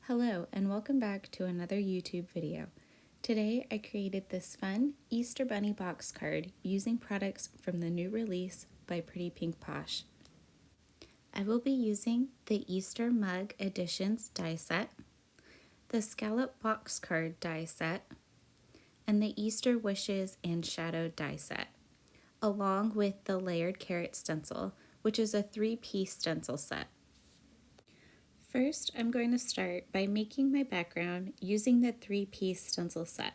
Hello and welcome back to another YouTube video. Today I created this fun Easter Bunny box card using products from the new release by Pretty Pink Posh. I will be using the Easter Mug Editions die set, the Scallop Box Card die set, and the Easter Wishes and Shadow die set, along with the Layered Carrot Stencil, which is a 3-piece stencil set. First, I'm going to start by making my background using the 3-piece stencil set.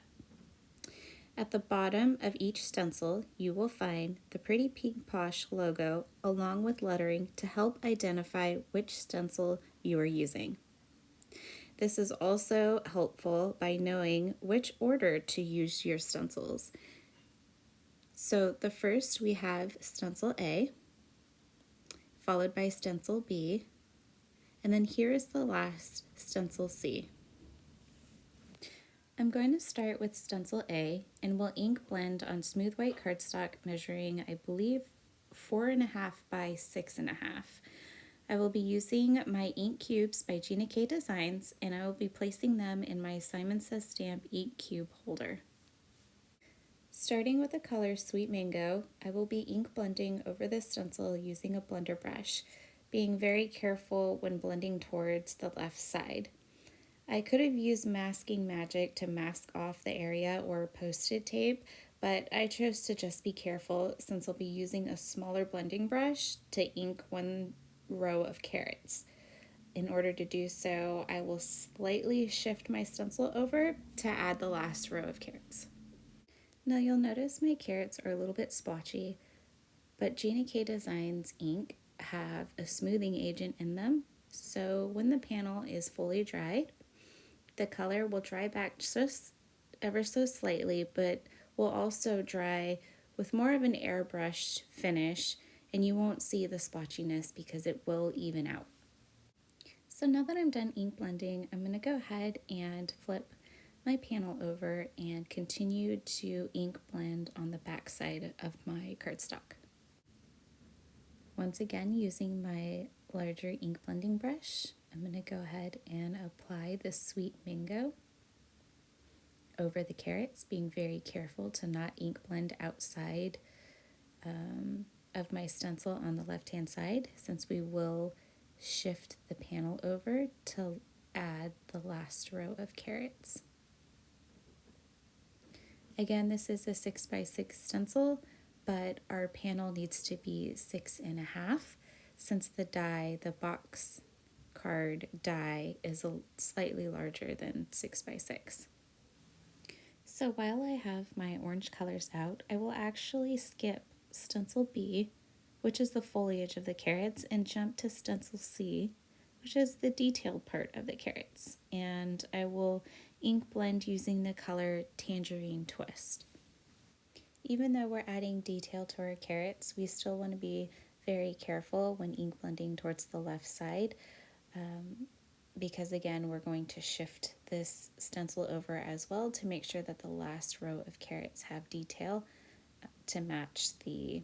At the bottom of each stencil, you will find the Pretty Pink Posh logo along with lettering to help identify which stencil you are using. This is also helpful by knowing which order to use your stencils. So the first we have stencil A, followed by stencil B, and then here is the last, stencil C. I'm going to start with stencil A and will ink blend on smooth white cardstock measuring, I believe, 4.5 by 6.5. I will be using my ink cubes by Gina K Designs and I will be placing them in my Simon Says Stamp ink cube holder. Starting with the color Sweet Mango, I will be ink blending over the stencil using a blender brush, being very careful when blending towards the left side. I could have used masking magic to mask off the area or Post-it tape, but I chose to just be careful since I'll be using a smaller blending brush to ink one row of carrots. In order to do so, I will slightly shift my stencil over to add the last row of carrots. Now you'll notice my carrots are a little bit splotchy, but Gina K Designs ink have a smoothing agent in them, so when the panel is fully dried, the color will dry back just ever so slightly, but will also dry with more of an airbrushed finish, and you won't see the splotchiness because it will even out. So now that I'm done ink blending, I'm going to go ahead and flip my panel over and continue to ink blend on the back side of my cardstock. Once again, using my larger ink blending brush, I'm going to go ahead and apply the Sweet Mango over the carrots, being very careful to not ink blend outside of my stencil on the left hand side, since we will shift the panel over to add the last row of carrots. Again, this is a 6x6 stencil, but our panel needs to be 6.5 since the die, the box card die, is slightly larger than 6x6. So while I have my orange colors out, I will actually skip stencil B, which is the foliage of the carrots, and jump to stencil C, which is the detailed part of the carrots. And I will ink blend using the color Tangerine Twist. Even though we're adding detail to our carrots, we still want to be very careful when ink blending towards the left side, because again, we're going to shift this stencil over as well to make sure that the last row of carrots have detail to match the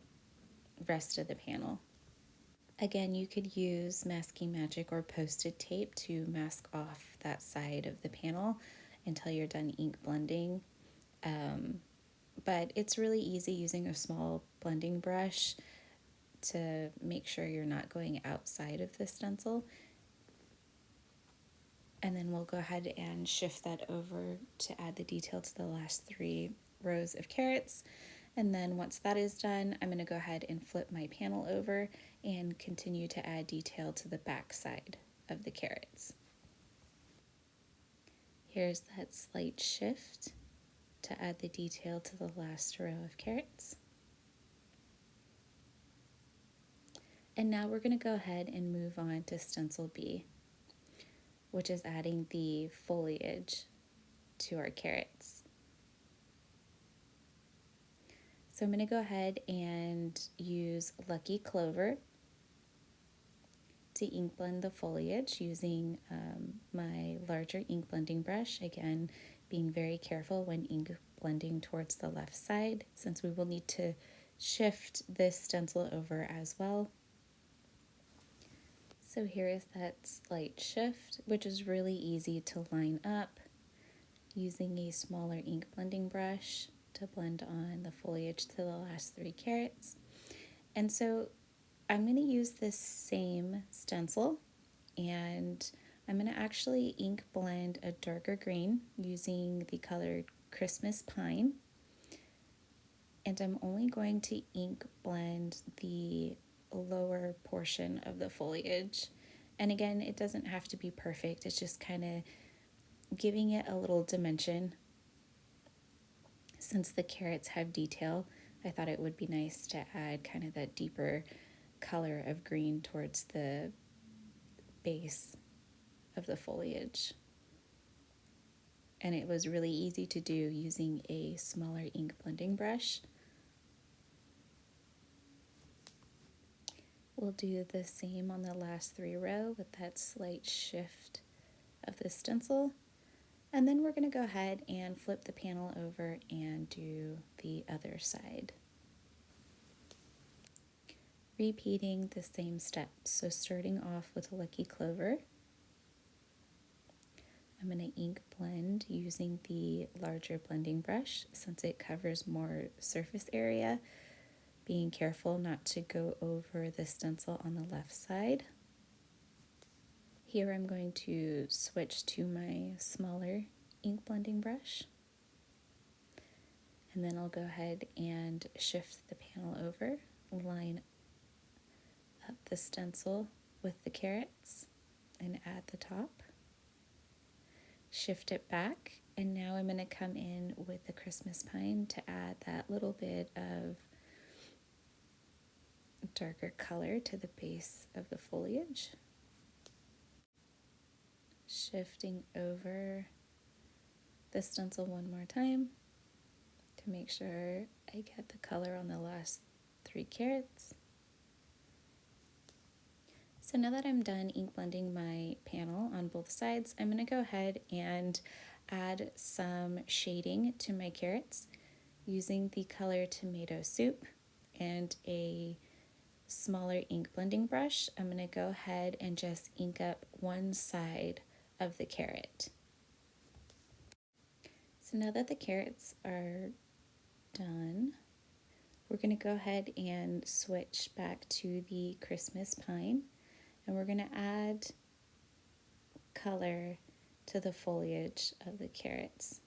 rest of the panel. Again, you could use masking magic or Post-it tape to mask off that side of the panel until you're done ink blending. But it's really easy using a small blending brush to make sure you're not going outside of the stencil. And then we'll go ahead and shift that over to add the detail to the last 3 rows of carrots. And then once that is done, I'm going to go ahead and flip my panel over and continue to add detail to the back side of the carrots. Here's that slight shift to add the detail to the last row of carrots. And now we're going to go ahead and move on to stencil B, which is adding the foliage to our carrots. So I'm going to go ahead and use Lucky Clover to ink blend the foliage using my larger ink blending brush. Again, being very careful when ink blending towards the left side, since we will need to shift this stencil over as well. So here is that slight shift, which is really easy to line up using a smaller ink blending brush to blend on the foliage to the last 3 carats. And so I'm going to use this same stencil, and I'm going to actually ink blend a darker green using the color Christmas Pine. And I'm only going to ink blend the lower portion of the foliage. And again, it doesn't have to be perfect. It's just kind of giving it a little dimension. Since the carrots have detail, I thought it would be nice to add kind of that deeper color of green towards the base of the foliage. And it was really easy to do using a smaller ink blending brush. We'll do the same on the last 3 rows with that slight shift of the stencil. And then we're going to go ahead and flip the panel over and do the other side. Repeating the same steps. So starting off with a Lucky Clover, I'm going to ink blend using the larger blending brush since it covers more surface area, being careful not to go over the stencil on the left side. Here I'm going to switch to my smaller ink blending brush, and then I'll go ahead and shift the panel over, line up the stencil with the carrots and add the top, shift it back, and now I'm going to come in with the Christmas Pine to add that little bit of darker color to the base of the foliage. Shifting over the stencil one more time to make sure I get the color on the last 3 carats. So now that I'm done ink blending my panel on both sides, I'm going to go ahead and add some shading to my carrots using the color Tomato Soup and a smaller ink blending brush. I'm going to go ahead and just ink up one side of the carrot. So now that the carrots are done, we're going to go ahead and switch back to the Christmas Pine, and we're going to add color to the foliage of the carrots.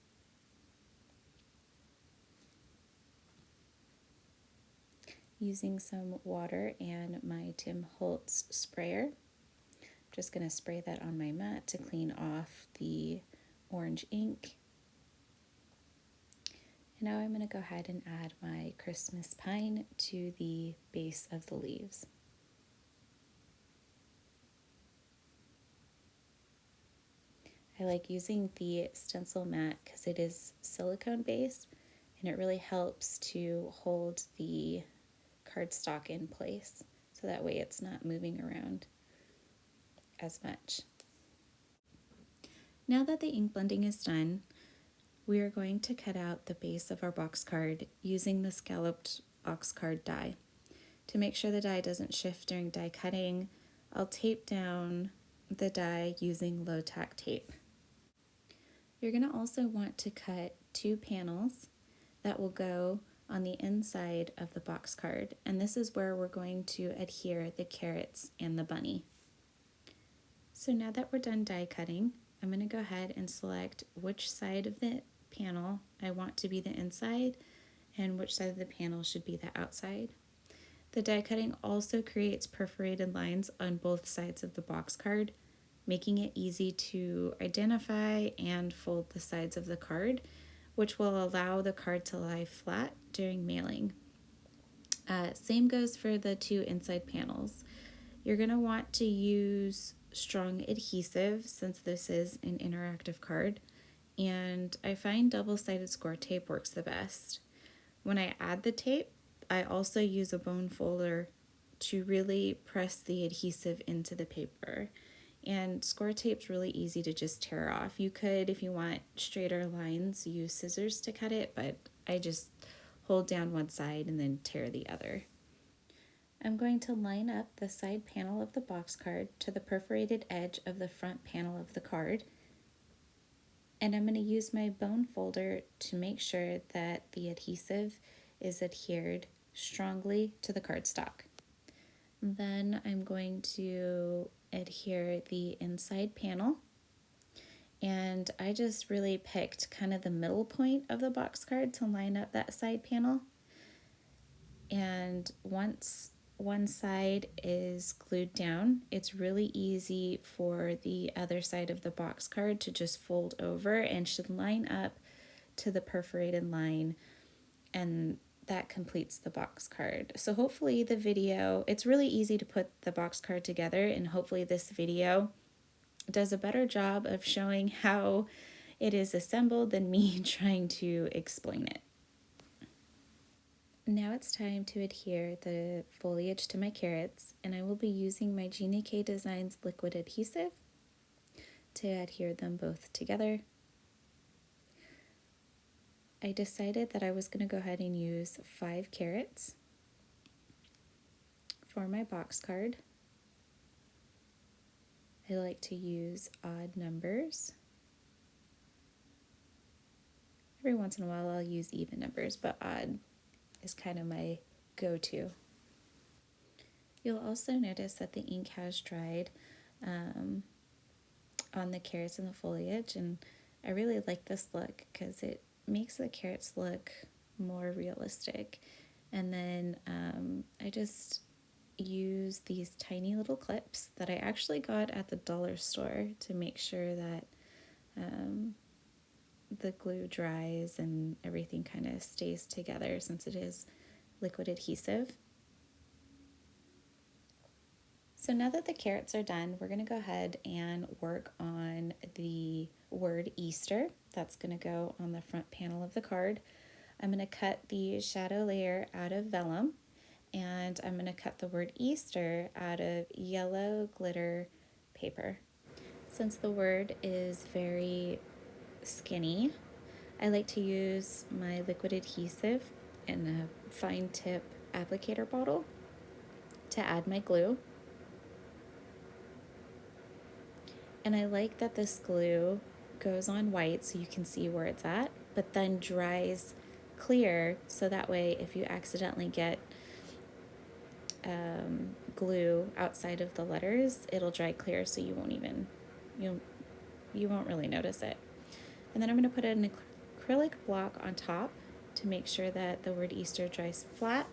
Using some water and my Tim Holtz sprayer, I'm just going to spray that on my mat to clean off the orange ink. And now I'm going to go ahead and add my Christmas Pine to the base of the leaves. I like using the stencil mat because it is silicone based and it really helps to hold the cardstock in place so that way it's not moving around as much. Now that the ink blending is done, we are going to cut out the base of our box card using the scalloped box card die. To make sure the die doesn't shift during die cutting, I'll tape down the die using low tack tape. You're going to also want to cut 2 panels that will go on the inside of the box card, and this is where we're going to adhere the carrots and the bunny. So now that we're done die cutting, I'm going to go ahead and select which side of the panel I want to be the inside and which side of the panel should be the outside. The die cutting also creates perforated lines on both sides of the box card, making it easy to identify and fold the sides of the card, which will allow the card to lie flat during mailing. Same goes for the 2 inside panels. You're going to want to use strong adhesive since this is an interactive card, and I find double-sided score tape works the best. When I add the tape, I also use a bone folder to really press the adhesive into the paper. And score tape's really easy to just tear off. You could, if you want straighter lines, use scissors to cut it, but I just hold down one side and then tear the other. I'm going to line up the side panel of the box card to the perforated edge of the front panel of the card. And I'm going to use my bone folder to make sure that the adhesive is adhered strongly to the cardstock. Then I'm going to adhere the inside panel. And I just really picked kind of the middle point of the box card to line up that side panel. And once one side is glued down, it's really easy for the other side of the box card to just fold over and should line up to the perforated line, and that completes the box card. So hopefully the video, it's really easy to put the box card together, and hopefully this video does a better job of showing how it is assembled than me trying to explain it. Now it's time to adhere the foliage to my carrots, and I will be using my Gina K Designs liquid adhesive to adhere them both together. I decided that I was going to go ahead and use 5 carrots for my box card. I like to use odd numbers. Every once in a while I'll use even numbers, but odd is kind of my go-to. You'll also notice that the ink has dried on the carrots and the foliage, and I really like this look because it makes the carrots look more realistic. And then I just use these tiny little clips that I actually got at the dollar store to make sure that the glue dries and everything kind of stays together since it is liquid adhesive. So now that the carrots are done, we're going to go ahead and work on the word Easter. That's going to go on the front panel of the card. I'm going to cut the shadow layer out of vellum, and I'm going to cut the word Easter out of yellow glitter paper. Since the word is very skinny, I like to use my liquid adhesive in a fine tip applicator bottle to add my glue. And I like that this glue goes on white so you can see where it's at, but then dries clear, so that way if you accidentally get glue outside of the letters, it'll dry clear so you won't even, you won't really notice it. And then I'm going to put an acrylic block on top to make sure that the word Easter dries flat.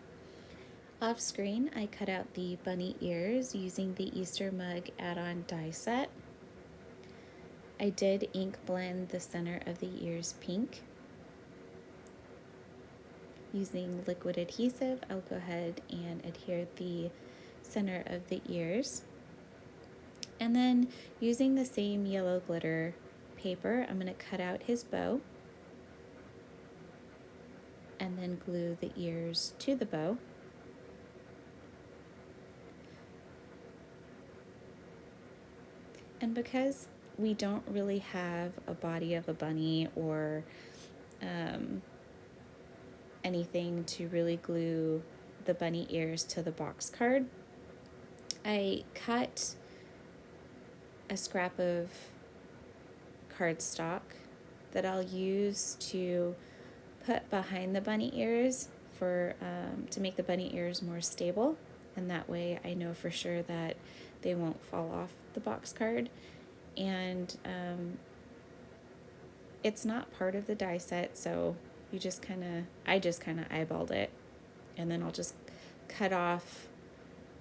Off screen, I cut out the bunny ears using the Easter mug add-on die set. I did ink blend the center of the ears pink. Using liquid adhesive, I'll go ahead and adhere the center of the ears. And then using the same yellow glitter paper, I'm going to cut out his bow and then glue the ears to the bow. And because we don't really have a body of a bunny or anything to really glue the bunny ears to the box card, I cut a scrap of cardstock that I'll use to put behind the bunny ears for to make the bunny ears more stable, and that way I know for sure that they won't fall off the box card. And it's not part of the die set, so I just kind of eyeballed it, and then I'll just cut off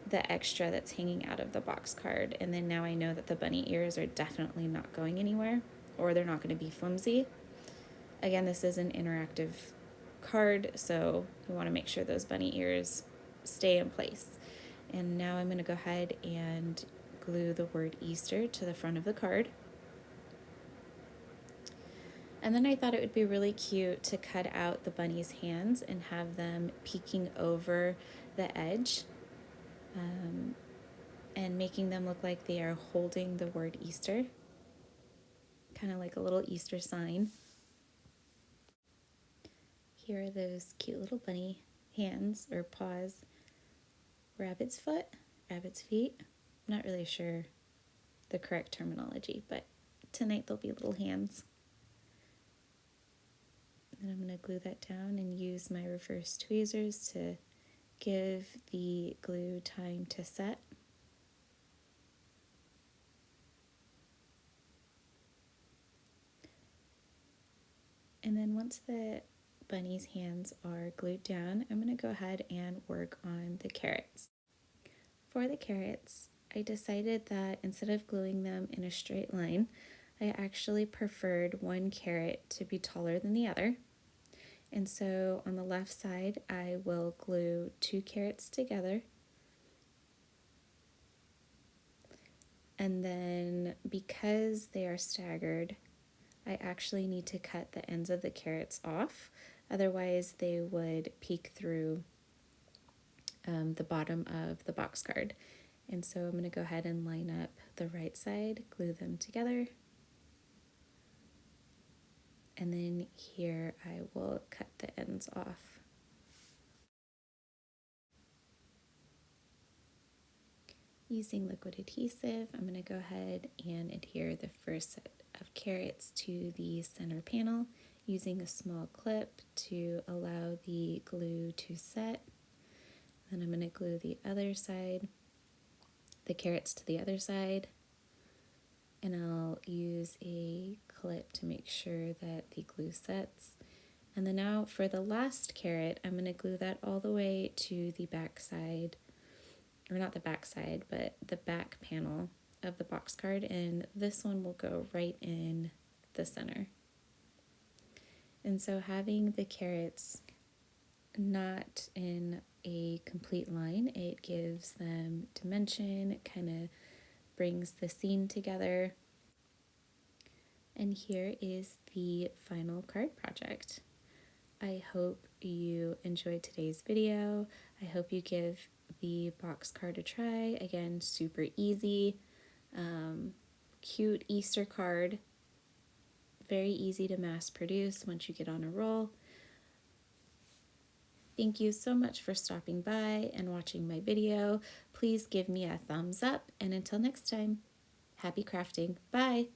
the extra that's hanging out of the box card. And then now I know that the bunny ears are definitely not going anywhere, or they're not going to be flimsy. Again, this is an interactive card, so we want to make sure those bunny ears stay in place. And now I'm going to go ahead and glue the word Easter to the front of the card. And then I thought it would be really cute to cut out the bunny's hands and have them peeking over the edge, and making them look like they are holding the word Easter, kind of like a little Easter sign. Here are those cute little bunny hands or paws. rabbit's foot, rabbit's feet. I'm not really sure the correct terminology, but tonight they'll be little hands. And I'm going to glue that down and use my reverse tweezers to give the glue time to set. And then once the bunny's hands are glued down, I'm going to go ahead and work on the carrots. For the carrots, I decided that instead of gluing them in a straight line, I actually preferred one carrot to be taller than the other. And so on the left side, I will glue 2 carrots together. And then because they are staggered, I actually need to cut the ends of the carrots off. Otherwise, they would peek through the bottom of the box card. And so I'm going to go ahead and line up the right side, glue them together. And then here I will cut the ends off. Using liquid adhesive, I'm going to go ahead and adhere the first set of carrots to the center panel using a small clip to allow the glue to set. Then I'm going to glue the other side, the carrots to the other side, and I'll use a clip to make sure that the glue sets. And then now for the last carrot, I'm going to glue that all the way to the back side, or not the back side, but the back panel of the box card, and this one will go right in the center. And so having the carrots not in a complete line, it gives them dimension, it kind of brings the scene together. And here is the final card project. I hope you enjoyed today's video. I hope you give the box card a try. Again, super easy, cute Easter card, very easy to mass produce once you get on a roll. Thank you so much for stopping by and watching my video. Please give me a thumbs up, and until next time, happy crafting. Bye!